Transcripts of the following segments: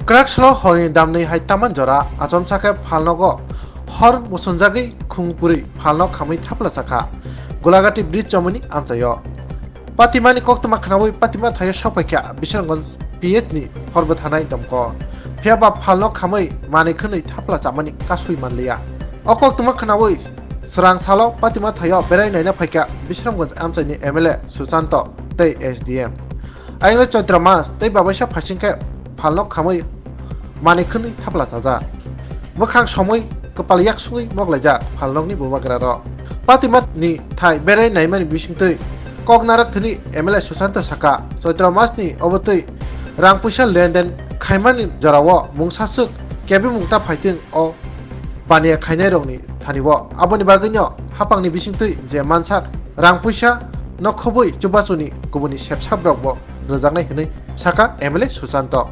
Krakslo hori damni hai taman jora achom chake phalnogo hor musunjagi khungpuri phalno khamui thapla chaka golagati bridge chomuni amchayo patimani koktama khnawui patima thayo sokpaikya bishargonj PS ni horbo thanai domko phiaba phalno khamui mani khwnui thapla chamani kasui manliya okoktama khnawui srang salo patima thayo berai naina phaikya bishargonj amchani MLA Susanto tei SDM aingla chaitra mas tei babaisa phasingke phalno khamui mani khwnui thapla chaja mokhang somoi kapal yaksui moglaija phalnokni bumagraro patimat ni thai berai naimani bisingtui koknarak thini MLA Susanto saka chaitra mas ni obotui rang puisa lenden khaimani jarao mungsasuk kebi mungta phaiting o bania khainai rokni thanibo aboni bagino hapangni bisingtui je mansak rang puisa nokhobui chubasuni kubuni sepsap rokbo rojaknai hinui saka MLA Susanto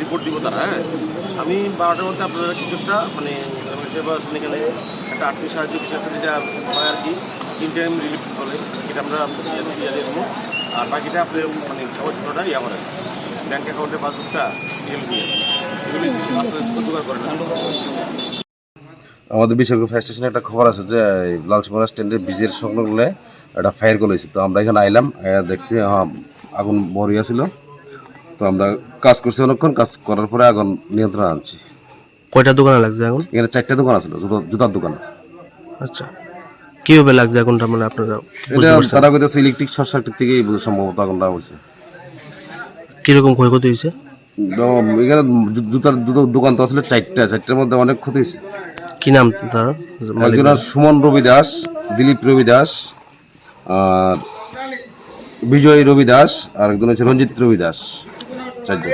report দিব তারা হ্যাঁ আমি 12টার মধ্যে আপনারা কিছু একটা মানে সেবা এখানে একটা আর্থিক সাহায্য কিছু একটা যেটা হয় আর কি ইন্টারিম রিলিফ বলে এটা আমরা দিয়ে দেবো আর বাকিটা আপনি মানে কাগজপত্রটা ইয়ে করেন ব্যাঙ্ক অ্যাকাউন্টে পাসবুকটা দিয়ে এগুলি জোগাড় করেন। আমাদের বিশ্বকর্মা ফায়ার স্টেশনে একটা খবর আছে যে লালসিমরা স্ট্যান্ডে বীজের সংলগ্নে একটা ফায়ার করেছে। তো আমরা এখানে আইলাম, দেখছি আগুন বরিয়া ছিল। তো আমরা কাজ করছি, অনেকক্ষণ কাজ করার পরে আগুন নিয়ন্ত্রণ আনছি। কয়টা দোকানে লাগছে আগুন? এখানে 4টা দোকান আছিল, জুতার দোকান। আচ্ছা, কিভাবে লাগছে আগুনটা? মানে আপনারা তারা কইতেছে ইলেকট্রিক শর্ট সার্কিট থেকেই সম্ভবত আগুনটা হয়েছে। কিরকম ক্ষয়ক্ষতি হয়েছে? এখানে জুতার দোকান তো আসলে 4টার মধ্যে অনেক ক্ষতি হয়েছে। কি নাম তার? একজনের সুমন রবি দাস, দিলীপ রবি দাস, আর বিজয় রবি দাস, আর একজন হচ্ছে রঞ্জিত রবি দাস, 4জন।